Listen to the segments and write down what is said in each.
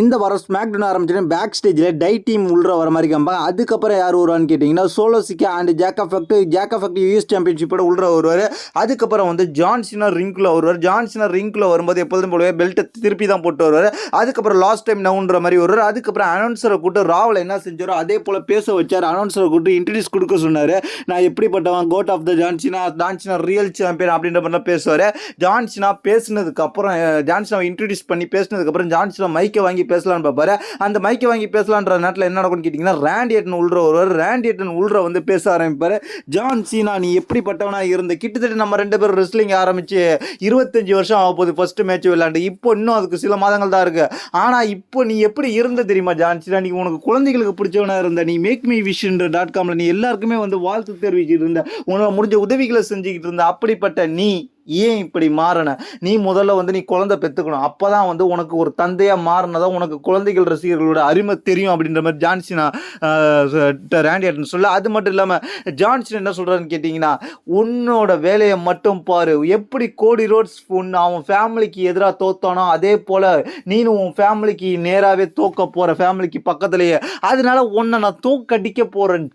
இந்த வாரம் ஸ்மாக்டவுன் ஆரம்பிச்சோன்னா பேக் ஸ்டேஜில் டை டீம் உள்ள வர மாதிரி காமிப்பாங்க. அதுக்கப்புறம் யார் வருவான்னு கேட்டிங்கன்னா சோலோ சிக்கா அண்ட் ஜாக் எஃபெக்ட் யூஎஸ் சாம்பியன்ஷிப்போட உள்ள வருவார். அதுக்கப்புறம் வந்து ஜான் சீனா ரிங்குள்ள வருவார். ஜான் சீனா ரிங்குள்ள வரும்போது எப்போதும் போலவே பெல்ட்டை திருப்பி தான் போட்டு வருவார். அதுக்கப்புறம் லாஸ்ட் டைம் நவுன்ற மாதிரி வருவார். அதுக்கப்புறம் அனௌன்சரை கூட்டு ராவல் என்ன செஞ்சாரோ அதே போல் பேச வச்சார். அனௌன்சரை கூட்டு இன்ட்ரடியூஸ் கொடுக்க சொன்னார். நான் எப்படிப்பட்டவன், code of the John Cena real champion அப்படின்ற மாதிரிலாம் பேசுவார். ஜான் சீனா பேசினதுக்கப்புறம் ஜான் சீனாவை இன்ட்ரடியூஸ் பண்ணி பேசினதுக்கப்புறம் ஜான் சீனா மைக்கை வாங்கி பேசலான்னு பார்ப்பாரு. அந்த மைக்கை வாங்கி பேசலான்ற நேரத்தில் என்ன நடக்கும்னு கேட்டிங்கன்னா ரேண்டி ஆர்டன் உள்ள வருவார். ரேண்டி ஆர்டன் உள்ள வந்து பேச ஆரம்பிப்பார். ஜான் சீனா, நீ எப்படிப்பட்டவனா இருந்த, கிட்டத்தட்ட நம்ம 2 பேரும் ரெஸ்லிங் ஆரம்பிச்சு 25 வருஷம் ஆக போகுது ஃபர்ஸ்ட் மேட்ச் விளையாண்டு. இப்போ இன்னும் அதுக்கு சில மாதங்கள் தான் இருக்கு. ஆனால் இப்போ நீ எப்படி இருந்த தெரியுமா ஜான் சீனா? நீ உனக்கு குழந்தைகளுக்கு பிடிச்சவனா இருந்த, நீ மேக் மீ விஷ்.comல நீ எல்லாருக்குமே வந்து வாழ்த்து தெரிவிச்சுட்டு இருந்த, உனக்கு முடிஞ்ச உதவிகளை செஞ்சுக்கிட்டு இருந்த. அப்படிப்பட்ட நீ ஏன் இப்படி மாறின? நீ முதல்ல வந்து நீ குழந்தை பெற்றுக்கணும். அப்போ தான் வந்து உனக்கு ஒரு தந்தையாக மாறினதான் உனக்கு குழந்தைகள் ரசிகர்களோட அருமை தெரியும் அப்படின்ற மாதிரி ஜான்சினா ரேண்டி ஆர்டன் சொல்ல. அது மட்டும் இல்லாமல் ஜான்சன் என்ன சொல்கிறான்னு கேட்டிங்கன்னா, உன்னோட வேலையை மட்டும் பாரு. எப்படி கோடி ரோட்ஸ் அவன் ஃபேமிலிக்கு எதிராக தோத்தானோ அதே போல் நீனும் உன் ஃபேமிலிக்கு நேராகவே தோக்க போகிற, ஃபேமிலிக்கு பக்கத்துலேயே. அதனால உன்னை நான் தோக்கடிக்க போகிறேன்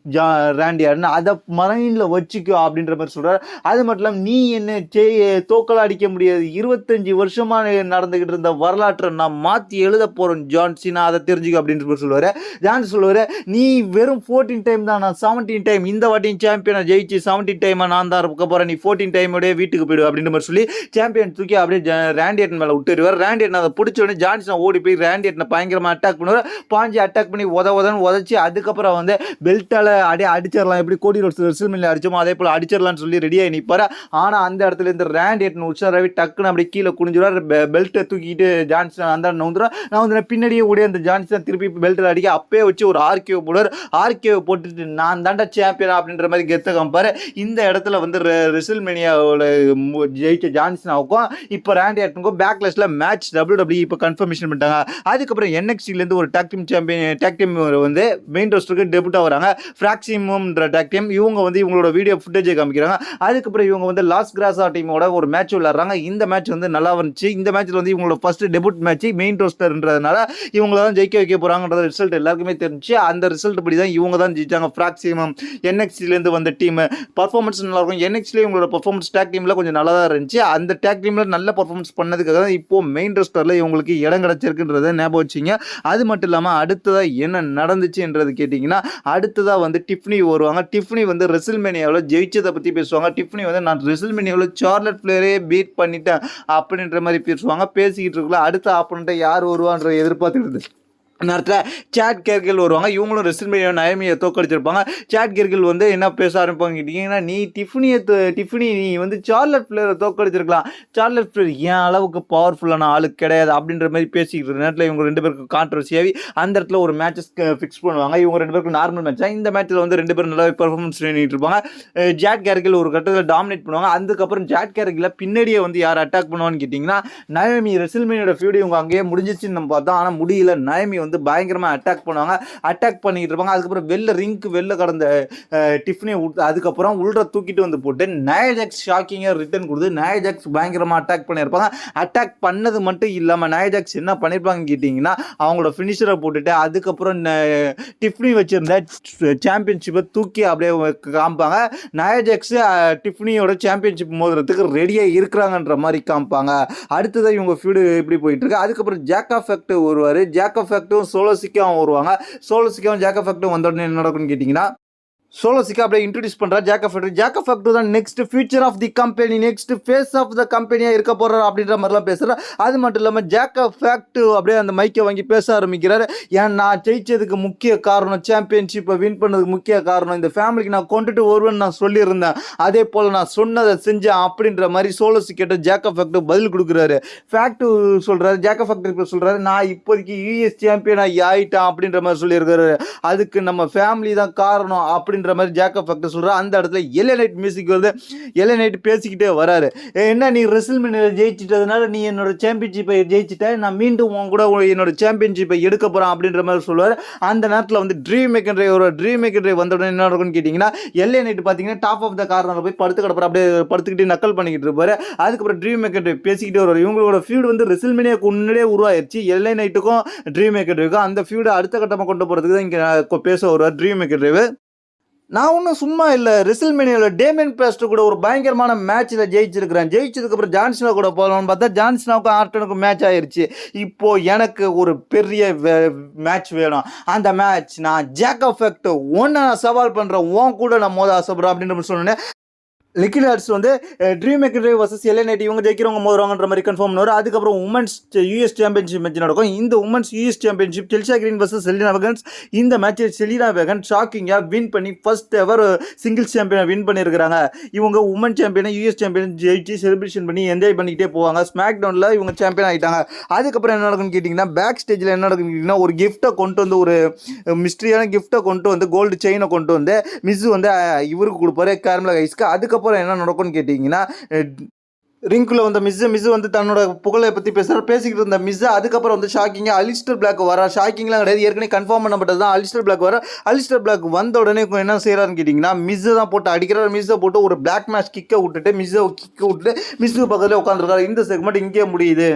ரேண்டி ஆர்டன், அதை மைண்டில் வச்சுக்கோ அப்படின்ற மாதிரி சொல்கிறார். அது மட்டும் இல்லாமல் நீ என்ன தோக்கல அடிக்க முடியாது. 25 வருஷமா நடந்துகிட்டு இருந்த வரலாற்றை நான் மாற்றி எழுத போறேன் ஜான் சீனா, அதை தெரிஞ்சுக்க அப்படின்னு சொல்லுவாரு. ஜான் சொல்லுவாரு, நீ வெறும் 14 டைம் தான், நான் 17 டைம் இந்த வாட்டியும் சாம்பியனை ஜெயிச்சு 17 டைமா நான் தான் இருக்க போறேன், நீ 14 டைமோடய வீட்டுக்கு போயிடு அப்படின்ற மாதிரி சொல்லி சாம்பியன் தூக்கி அப்படியே ரேண்டி ஆர்டன் மேலே விட்டுருவார். ரேண்டி ஆர்டன் அதை பிடிச்ச உடனே ஜான் சீனா ஓடி போய் ரேண்டி ஆர்டனை பயங்கரமாக அட்டாக் பண்ணுவார். பாஞ்சு அட்டாக் பண்ணி உதவுன்னு உதச்சி அதுக்கப்புறம் வந்து பெல்ட்டால் அடிச்சிடலாம், எப்படி கோடி ரோட்ஸ் ரெஸ்ல்மேனியா அடிச்சோமோ அதே போல் அடிச்சிடலாம்னு சொல்லி ரெடியாகி நிற்பார். ஆனால் அந்த இடத்துல இருந்து ரேண்டி ஆர்டன் உஷாராகவே டக்குன்னு அப்படி கீழே குனிஞ்சுவார். பெல்ட்டை தூக்கிட்டு ஜான்சன் அந்த நான் பின்னாடியே ஓடி அந்த ஜான்சன் திருப்பி பெல்ட்டில் அடிக்க அப்பயே வச்சு ஒரு ஆர்கேவை போடுவார். ஆர்கேவை போட்டுட்டு நான் தாண்டா சாம்பியன் அப்படின்ற மாதிரி கெத்த காமிப்பார். இந்த இடத்துல வந்து ரெஸ்ல்மேனியாவோட ஜெயிச்ச ஜான்சனாவுக்கும் இப்போ ரேண்டி ஆர்டனுக்கும் பேக்லாஷ்ல மேட்ச் WWE இப்போ கன்ஃபர்மேஷன் பண்ணிட்டாங்க. அதுக்கப்புறம் NXT-லேருந்து ஒரு டாக் டீம் வந்து மெயின் ரோஸ்டருக்கு டெபியூட் ஆகிறாங்க. ஃப்ராக்சிமம்ன்ற டாக் டீம். இவங்க வந்து இவங்களோட வீடியோ ஃபுட்டேஜை காமிக்கிறாங்க. அதுக்கப்புறம் இவங்க வந்து லாஸ் கிராஸா டீமோட ஒரு மேட்ச் விளையாடுறாங்க. இந்த மேட்ச் வந்து நல்லா வந்துச்சு. இந்த மேட்ச்ல வந்து இவங்களோட ஃபர்ஸ்ட் டெபியூட் மேட்ச் மெயின் ரோஸ்டர்ன்றதுனால இவங்கள தான் ஜெயிக்க வைக்க போறாங்கன்ற ரிசல்ட் எல்லாருக்குமே தெரிஞ்சு அந்த ரிசல்ட் படி தான் இவங்க தான் ஜெயிச்சாங்க. ஃப்ராக்சிமம் NXT-லேருந்து வந்த டீம் பர்ஃபார்மன்ஸ் நல்லா இருக்கும். NXT-ல இவங்களோட பர்ஃபார்மன்ஸ் டாக் டீம்ல கொஞ்சம் நல்லா தான் இருந்துச்சு. அந்த டாக் டீம்ல நல்ல பர்ஃபார்மன்ஸ் பண்ணதுக்காக தான் இப்போ மெயின் ரோஸ்டர்ல இவங்களுக்கு இடம் கிடைச்சிருக்குன்றதை ஞாபகம் வச்சிங்க. அது மட்டும் இல்லாமல் அடுத்ததா என்ன நடந்துச்சுன்றது கேட்டிங்கன்னா, அடுத்ததா வந்து டிஃப்னி வருவாங்க. டிஃப்னி வந்து ரெஸ்ல்மேனியாவில் ஜெயிச்சதை பற்றி பேசுவாங்க. டிஃப்னி வந்து நான் ரெஸ்ல்மேனியாவில் சார்லட் ஃப்ளேரே பீட் பண்ணிட்டேன் அப்படின்ற மாதிரி பேசுவாங்க. பேசிக்கிட்டு இருக்கல அடுத்த ஆப்பனண்ட்டை யார் வருவான்ற எதிர்பார்த்துக்கிட்டு நேரத்தில் சாட் கேர்கில் வருவாங்க. இவங்களும் ரெஸ்ல்மேனியா நயமியை தோக்கடிச்சிருப்பாங்க. சாட் கேர்கில் வந்து என்ன பேச ஆரம்பிப்பாங்க கேட்டிங்கன்னா, நீ டிஃப்னி நீ வந்து சார்லட் ஃப்ளேரை தோக்கடிச்சிருக்கலாம், சார்லட் ஃப்ளேர் என் அளவுக்கு பவர்ஃபுல்லான ஆளு கிடையாது அப்படின்ற மாதிரி பேசிக்கிட்டு நேரத்தில் இவங்க 2 பேருக்கு கான்ட்ரவர்சியாகி அந்த இடத்துல ஒரு மேட்சஸ் ஃபிக்ஸ் பண்ணுவாங்க. இவங்க 2 பேருக்கு நார்மல் மேட்சாக இந்த மேட்ச்சில் வந்து 2 பேரும் நல்லாவே பர்ஃபார்மன்ஸ் பண்ணிட்டு இருப்பாங்க. ஜாட் கேர்கில் ஒரு கட்டத்தில் டாமினேட் பண்ணுவாங்க. அதுக்கப்புறம் ஜாட் கேர்கில் பின்னாடியே வந்து யார் அட்டாக் பண்ணுவான்னு கேட்டிங்கன்னா, நயமி. ரெஸ்ல்மேனியோட ஃபீல்டு இவங்க அங்கேயே முடிஞ்சிச்சுன்னு நம்ம பார்த்தோம். ஆனால் முடியல. நயமி வந்து பயங்கரமாக அட்டாக் பண்ணுவாங்க. அட்டாக் பண்ணிட்டு இருப்பாங்க. அதுக்கப்புறம் வெளில கடந்த டிஃப்னி அதுக்கப்புறம் உள்ள தூக்கிட்டு வந்து போட்டு நயா ஜாக்ஸ் ஷாக்கிங்காக ரிட்டர்ன் கொடுத்து நயா ஜாக்ஸ் பயங்கரமாக அட்டாக் பண்ணியிருப்பாங்க. அட்டாக் பண்ணது மட்டும் இல்லாமல் நயா ஜாக்ஸ் என்ன பண்ணியிருப்பாங்க கேட்டிங்கன்னா, அவங்களோட ஃபினிஷரை போட்டுட்டு அதுக்கப்புறம் டிஃப்னி வச்சிருந்த சாம்பியன்ஷிப்பை தூக்கி அப்படியே காமிப்பாங்க. நயா ஜாக்ஸ் டிஃப்னியோட சாம்பியன்ஷிப் மோதுறதுக்கு ரெடியாக இருக்கிறாங்கன்ற மாதிரி காமிப்பாங்க. அடுத்ததான் இவங்க ஃபீல்டு எப்படி போயிட்டு இருக்கு. அதுக்கப்புறம் ஜாக் எஃபெக்ட் வருவார். ஜாக் எஃபெக்டும் சோலோ சிக்காவும் வருவாங்க. சோலோ சிக்காவும் ஜாக் எஃபெக்டும் வந்த உடனே என்ன நடக்கும்னு கேட்டிங்கன்னா, சோலோ சிக்கா அப்படியே இன்ட்ரோடியூஸ் பண்ணுறார் ஜாக் எஃபெக்ட் தான் next future of the company, next face of the கம்பெனியாக இருக்க போகிறார் அப்படின்ற மாதிரிலாம் பேசுகிறார். அது மட்டும் இல்லாமல் ஜாக் எஃபெக்ட் அப்படியே அந்த மைக்கை வாங்கி பேச ஆரம்பிக்கிறார். ஏன் நான் ஜெயிச்சதுக்கு முக்கிய காரணம், சாம்பியன்ஷிப்பை வின் பண்ணதுக்கு முக்கிய காரணம் இந்த ஃபேமிலிக்கு நான் கொண்டுட்டு வருவேன்னு நான் சொல்லியிருந்தேன், அதே போல் நான் சொன்னதை செஞ்சேன் அப்படின்ற மாதிரி சோலோ சிக்கிட்ட ஜாக் எஃபெக்ட் பதில் கொடுக்குறாரு. ஃபேக்ட் சொல்கிறாரு. ஜாக் எஃபெக்ட் சொல்கிறாரு, நான் இப்போதைக்கு US சாம்பியனாக ஆகிட்டேன் அப்படின்ற மாதிரி சொல்லியிருக்காரு. அதுக்கு நம்ம ஃபேமிலி தான் காரணம் அப்படின்னு அப்படின்ற மாதிரி ஜேக்கப் ஃபேக்டர் சொல்கிறார். அந்த இடத்துல எல்ஏ நைட் மியூசிக் வருது. எல்ஏ நைட் பேசிக்கிட்டே வராரு. என்ன நீ ரெசில்மேனியா ஜெயிச்சிட்டதுனால நீ என்னோட சாம்பியன்ஷிப்பை ஜெயிச்சிட்ட, நான் மீண்டும் உன் கூட என்னோட சாம்பியன்ஷிப்பை எடுக்க போகிறேன் அப்படின்ற மாதிரி சொல்லுவார். அந்த நேரத்தில் வந்து ட்ரீம் மேக்கர் வந்த உடனே என்ன நடக்கும்னு கேட்டிங்கன்னா, எல்ஏ நைட் பார்த்தீங்கன்னா டாப் ஆஃப் த கார்னரில் போய் படுத்து கிடப்பார். அப்படியே படுத்துக்கிட்டு நக்கல் பண்ணிக்கிட்டு இருப்பாரு. அதுக்கப்புறம் ட்ரீம் மேக்கர் பேசிக்கிட்டே வருவார். இவங்களோட ஃபீல்டு வந்து ரெசில்மேனியாவுக்கு முன்னாடியே உருவாயிருச்சு. எல்ஏ நைட்டுக்கும் ட்ரீம் மேக்கருக்கும் அந்த ஃபீல்டு அடுத்த கட்டமாக கொண்டு போகிறதுக்கு தான் இங்கே பேச வருவார் ட்ரீம் மேக்கர். நான் ஒன்றும் சும்மா இல்லை, ரெசில்மேனியாவில் டேமியன் பிரைஸ் கூட ஒரு பயங்கரமான மேட்ச்சில் ஜெயிச்சிருக்கிறேன். ஜெயிச்சதுக்கப்புறம் ஜான்சினா கூட போகலாம்னு பார்த்தா ஜான்சினாவுக்கும் ஆர்டனுக்கும் மேட்ச் ஆயிடுச்சு. இப்போது எனக்கு ஒரு பெரிய மேட்ச் வேணும். அந்த மேட்ச் நான் ஜேக்கப் ஃபேக்டர் ஒன்று நான் சவால் பண்ணுறேன், உன் கூட நான் மோத ஆசைப்படுறேன் அப்படின்ற மாதிரி சொன்னேன். லிக்கிட் ஆர்ட்ஸ் வந்து ட்ரீம் மேக்கர் வர்சஸ் எல்ஏ நைட் இவங்க ஜெயிக்கிறவங்க மோதுறாங்கன்ற மாதிரி கன்ஃபார்ம் பண்ணுவார். அதுக்கப்புறம் உமன்ஸ் யூஎஸ் சாம்பியன்ஷிப் மேட்ச் நடக்கும். இந்த women's US championship Chelsea Green versus Zelina வெகன்ஸ். இந்த மேட்சில் செலினா வெகன் ஷாக்கிங்காக வின் பண்ணி ஃபர்ஸ்ட் எவர் சிங்கிள்ஸ் சாம்பியனை வின் பண்ணியிருக்கிறாங்க. இவங்க உமன் சாம்பியனை யூஎஸ் சாம்பியன் ஜெயிச்சு செலிப்ரேஷன் பண்ணி என்ஜாய் பண்ணிக்கிட்டே போவாங்க. ஸ்மாக் டவுனில் இவங்க சாம்பியன் ஆகிட்டாங்க. அதுக்கப்புறம் என்ன நடக்குன்னு கேட்டிங்கன்னா, பேக் ஸ்டேஜில் என்ன நடக்குன்னு கேட்டிங்கன்னா, ஒரு கிஃப்ட்டை கொண்டு வந்து, ஒரு மிஸ்ட்ரியான கிஃப்ட்டை கொண்டு வந்து, கோல்டு செயினை கொண்டு வந்து மிஸ் வந்து இவருக்கு கொடுப்பாரு, கேரமலா கைஸ்க்கு. அதுக்கப்புறம் என்ன நடக்கும்னு கேட்டிங்கன்னா, ரிங்குல வந்து மிஸ் வந்து தன்னோட புகழை பற்றி பேசிக்கிட்டு இருந்த மிஸ் அதுக்கப்புறம் வந்து ஷாக்கிங்காக அலிஸ்டர் பிளாக் வரா. ஷாக்கிங்லாம் கிடையாது, ஏற்கனவே கன்ஃபார்ம் பண்ணப்பட்டது தான். அலிஸ்டர் பிளாக் வர. அலிஸ்டர் பிளாக் வந்த உடனே என்ன செய்கிறாருன்னு கேட்டிங்கன்னா, மிஸ்ஸை தான் போட்டு அடிக்கிறார். மிஸ்ஸை போட்டு ஒரு பிளாக் மேட்ச் கிக்கை விட்டுட்டு மிஸ்ஸுக்கு பக்கத்தில் உட்காந்துருக்காரு. இந்த செக்மெண்ட் இங்கே முடியுது.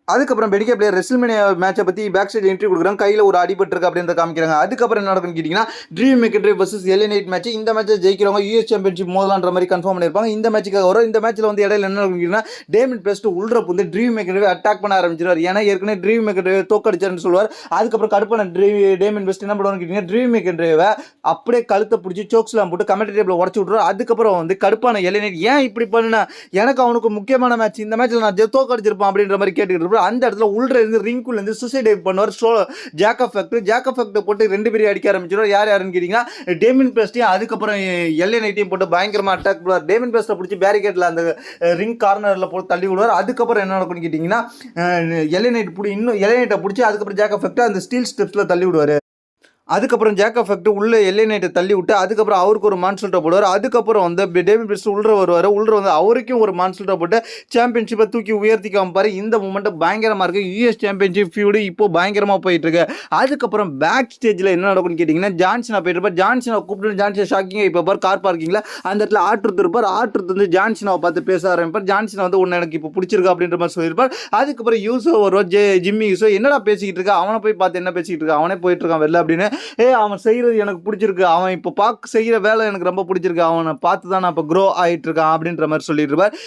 அதுக்கப்புறம் பெடிகே பிளேயர் ரெசில்மேனியா மேட்சை பற்றி பேக் ஸ்டேஜ் என்ட்ரி கொடுக்குறாங்க. கையில் ஒரு அடிபட்டிருக்கு அப்படின்ற காமிக்கிறாங்க. அதுக்கப்புறம் என்ன நடக்குன்னு கேட்டிங்கன்னா, dream maker versus எல்ஏ night match. இந்த மேட்சை ஜெயிக்கிறவங்க யூஎஸ் சாம்பியன்ஷிப் மோதலான்ற மாதிரி கன்ஃபார்ம் பண்ணியிருப்பாங்க. இந்த மேட்சுக்காக வரும். இந்த மேட்ச்சில் வந்து இடையில என்ன நடக்குன்னா, டேமியன் பிரைஸ் உள்ள வந்து ட்ரீம் மேக்கர் அட்டாக் பண்ண ஆரம்பிச்சிருவார். ஏன்னா ஏற்கனவே ட்ரீம் மேக்கர் தோக்கடிச்சாருன்னு சொல்லுவார். அதுக்கப்புறம் கடுப்பான டேமியன் பிரைஸ் என்ன பண்ணுவான்னு கேட்டிங்கன்னா, ட்ரீம் மேக்கர் அப்படியே கழுத்தை பிடிச்சி சோக்ஸ்லாம் போட்டு கமெண்ட் டேபிள் உடச்சி விட்ருவார். அதுக்கப்புறம் வந்து கடுப்பான எல்ஏ நைட் ஏன் இப்படி பண்ணுனா, எனக்கு அவனுக்கு முக்கியமான மேட்ச், இந்த மேட்ச்சில் நான் தோக்கடிச்சிருப்பான் அப்படின்ற மாதிரி கேட்டுக்கிட்டு இருப்பார். அந்த இடத்துல உள்ள ரிங்குல இருந்து சூசைட் டைவ் பண்ணுவார் ஜேக்கப் ஃபேக்டர் போட்டு ரெண்டு பேரும் அடிக்க ஆரம்பிச்சிருவார். யாருன்னு கேட்டிங்கன்னா, டேமியன் பிரைஸ்டையும் அதுக்கப்புறம் எல்ஏ நைட்டையும் போட்டு பயங்கரமாக அட்டாக் பண்ணுவார். டேமியன் பிரைஸ்ட்டை பிடிச்சி பேரிகேட்டில் அந்த ரிங் கார்னரில் போட்டு தள்ளி விடுவார். அதுக்கப்புறம் என்ன நடக்கும்னு கேட்டிங்கன்னா, எல்ஏ நைட்டை பிடிச்சி அதுக்கப்புறம் ஜேக்கப் ஃபேக்டர் அந்த ஸ்டீல் ஸ்டெப்ஸில் தள்ளி விடுவார். அதுக்கப்புறம் ஜேக்கப் ஃபேக்டர் உள்ள எல்ஏ நைட்டை தள்ளி விட்டு அதுக்கப்புறம் அவருக்கு ஒரு மான்சல்ட்டை போடுவார். அதுக்கப்புறம் வந்து டேமியன் பிரைஸ் உள்ள வருவார். உள்ள வந்து அவருக்கும் ஒரு மான்சல்ட்டை போட்டு சாம்பியன்ஷிப்பை தூக்கி உயர்த்தி காமிப்பார். இந்த மூமெண்ட் பயங்கரமாக இருக்குது. யூஎஸ் சாம்பியன்ஷிப் ஃபியூடு இப்போ பயங்கரமாக போயிட்டு இருக்கு. அதுக்கப்புறம் பேக் ஸ்டேஜில் என்ன நடக்கும்னு கேட்டிங்கன்னா, ஜான்சினா போயிட்டு இருப்பார். ஜான்சினா கூப்பிட்டு ஜான்சினா ஷாக்கிங்காக இப்போ பார் கார் பார்க்கிங்கில் அந்த இடத்துல ஆட்ருத்து இருப்பார். ஆட்ருத்து வந்து ஜான்சினாவை பார்த்து பேச ஆரம்பிப்பார். ஜான்சினா வந்து ஒன்று எனக்கு இப்போ பிடிச்சிருக்கு அப்படின்ற மாதிரி சொல்லியிருப்பார். அதுக்கப்புறம் யூஸோ வருவார். ஜிம்மி யூஸோ என்னடா பேசிக்கிட்டு இருக்கா, அவனை போய் பார்த்து என்ன பேசிக்கிட்டு இருக்கா, அவனே போயிட்டு இருக்கான் வெளில அப்படின்னு. அவன் செய்கிறது எனக்கு பிடிச்சிருக்கு, அவன் இப்போ செய்கிற வேலை எனக்கு ரொம்ப பிடிச்சிருக்கு, அவனை பார்த்து தான் நான் இப்போ க்ரோ ஆகிட்டு இருக்கான் அப்படின்ற மாதிரி சொல்லிட்டு இருப்பார்.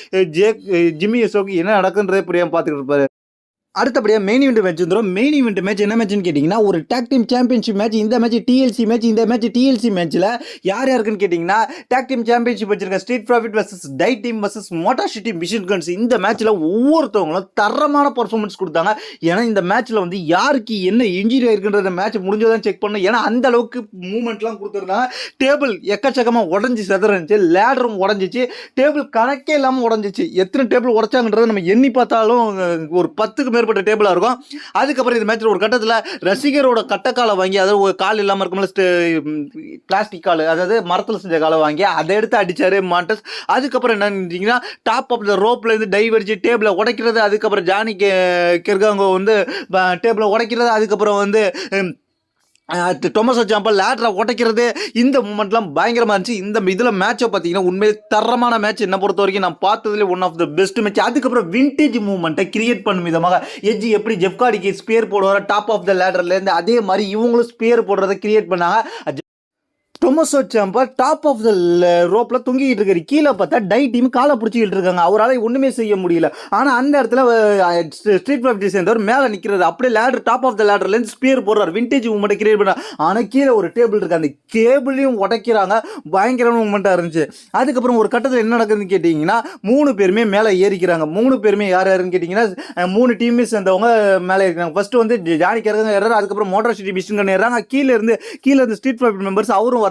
ஜிம்மி யூஸோக்கு என்ன நடக்குன்றதே புரியாமல் பார்த்துக்கிட்டு இருப்பார். அடுத்தபடியாக மெயின் இவெண்ட் மேட்ச் வந்துடும். மெயின் இவெண்ட் மேட்ச் என்ன மேட்ச்னு கேட்டிங்கன்னா, ஒரு டாக் டீம் சாம்பியன்ஷிப் மேட்ச். இந்த மேட்ச் டிஎல்சி மேட்ச். இந்த மேட்ச் டிஎல்சி மேட்ச்சில் யாருக்குன்னு கேட்டிங்கன்னா, டாக் டீம் சாம்பியன்ஷிப் வச்சிருக்க ஸ்ட்ரீட் ப்ராஃபிட் வர்சஸ் டை team versus motor city machine guns. இந்த மேட்ச்சில் ஒவ்வொருத்தவங்களும் தரமான பர்ஃபார்மன்ஸ் கொடுத்தாங்க. ஏன்னா இந்த மேட்ச்சில் வந்து யாருக்கு என்ன இன்ஜுரி ஆயிருக்குன்றத மேட்ச் முடிஞ்சதான் செக் பண்ணணும். ஏன்னா அந்த அளவுக்கு மூவ்மெண்ட்லாம் கொடுத்துருந்தாங்க. டேபிள் எக்கச்சக்கமாக உடஞ்சி செதறிச்சு, லேடரும் உடஞ்சிச்சு, டேபிள் கணக்கே இல்லாமல் உடஞ்சிச்சு. எத்தனை டேபிள் உடச்சாங்கன்றதை நம்ம எண்ணி பார்த்தாலும் ஒரு 10க்கு மேற்பட்ட டேபிளாக இருக்கும். அதுக்கப்புறம் இந்த மேட்ச்சில் ஒரு கட்டத்தில் ரசிகரோட கட்டக்காலை வாங்கி, அதாவது ஒரு கால் இல்லாமல் இருக்கும்போது பிளாஸ்டிக் கால், அதாவது மரத்தில் செஞ்ச காலை வாங்கி அதை எடுத்து அடித்தார் மாண்டஸ். அதுக்கப்புறம் என்னன்னு டாப் ஆஃப் த ரோப்பில் இருந்து டைவ் அடிச்சு டேபிளை உடைக்கிறது. அதுக்கப்புறம் ஜானி கெர்காங்கோ வந்து டேபிளை உடைக்கிறது. அதுக்கப்புறம் வந்து டொமஸோ சாம்பா லேட்டரை உடைக்கிறது. இந்த மூமெண்ட்லாம் பயங்கரமாக இருந்துச்சு. இந்த இதில் மேட்சை பார்த்தீங்கன்னா உண்மையிலே தரமான மேட்ச் என்ன பொறுத்த வரைக்கும் நான் பார்த்ததுலேயே one of the best match. அதுக்கப்புறம் விண்டேஜ் மூமெண்ட்டை கிரியேட் பண்ணும் விதமாக எஜ்ஜி எப்படி ஜெஃப் கார்டிக்கு ஸ்பியர் போடுவார் டாப் ஆஃப் த லேடர்லேருந்து, அதே மாதிரி இவங்களும் ஸ்பியர் போடுறதை கிரியேட் பண்ணாங்க. Tommaso Ciampa top of the ரோப்பில் தொங்கிக்கிட்டு இருக்காரு. கீழே பார்த்தா டை டீம் காலை பிடிச்சிக்கிட்டு இருக்காங்க. அவரால் ஒன்றுமே செய்ய முடியல. ஆனால் அந்த இடத்துல ஸ்ட்ரீட் ப்ராஃபிட் சேர்ந்தவர் மேலே நிற்கிறது. அப்படியே லேடர் டாப் ஆஃப் த லேடர்லேருந்து ஸ்பியர் போடுறாரு. விண்டேஜ் மூமெண்ட்டை கிரியேட் பண்ணார். ஆனால் கீழே ஒரு டேபிள் இருக்குது, அந்த கேபிளையும் உடைக்கிறாங்க. பயங்கரமான மூமெண்ட்டாக இருந்துச்சு. அதுக்கப்புறம் ஒரு கட்டத்தில் என்ன நடக்குதுன்னு கேட்டிங்கன்னா, 3 பேருமே மேலே ஏறிக்கிறாங்க. 3 பேருமே யாருன்னு கேட்டிங்கன்னா, 3 டீமே சேர்ந்தவங்க மேலே ஏறிக்கிறாங்க. ஃபஸ்ட்டு வந்து ஜானி கெர்காங்கோ ஏறாரு. அதுக்கப்புறம் மோட்டார் சிட்டி மிஷின் கன் ஏறாங்க. கீழே இருந்து ஸ்ட்ரீட் ப்ராஃபிட் மெம்பர்ஸ் அவரும் வர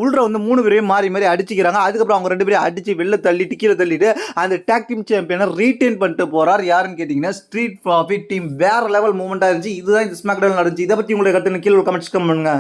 உள்ள வந்து 3 பேரையும் மாறி அடிச்சுக்கிறாங்க. அதுக்கப்புறம் அவங்க 2 பேரையும் அடிச்சு வெளில தள்ளிட்டு கீழே தள்ளிட்டு அந்த டாக் டீம் சாம்பியனை ரீட்டைன் பண்ணிட்டு போறார். யாருன்னு கேட்டீங்கன்னா, ஸ்ட்ரீட் ப்ராஃபிட் டீம். வேற லெவல் மூமெண்டா இருந்துச்சு. இதுதான் இந்த ஸ்மாக் டவுன் நடந்துச்சு. இதை பத்தி உங்களுடைய கருத்து கீழே கமெண்ட்ஸ் பண்ணுங்க.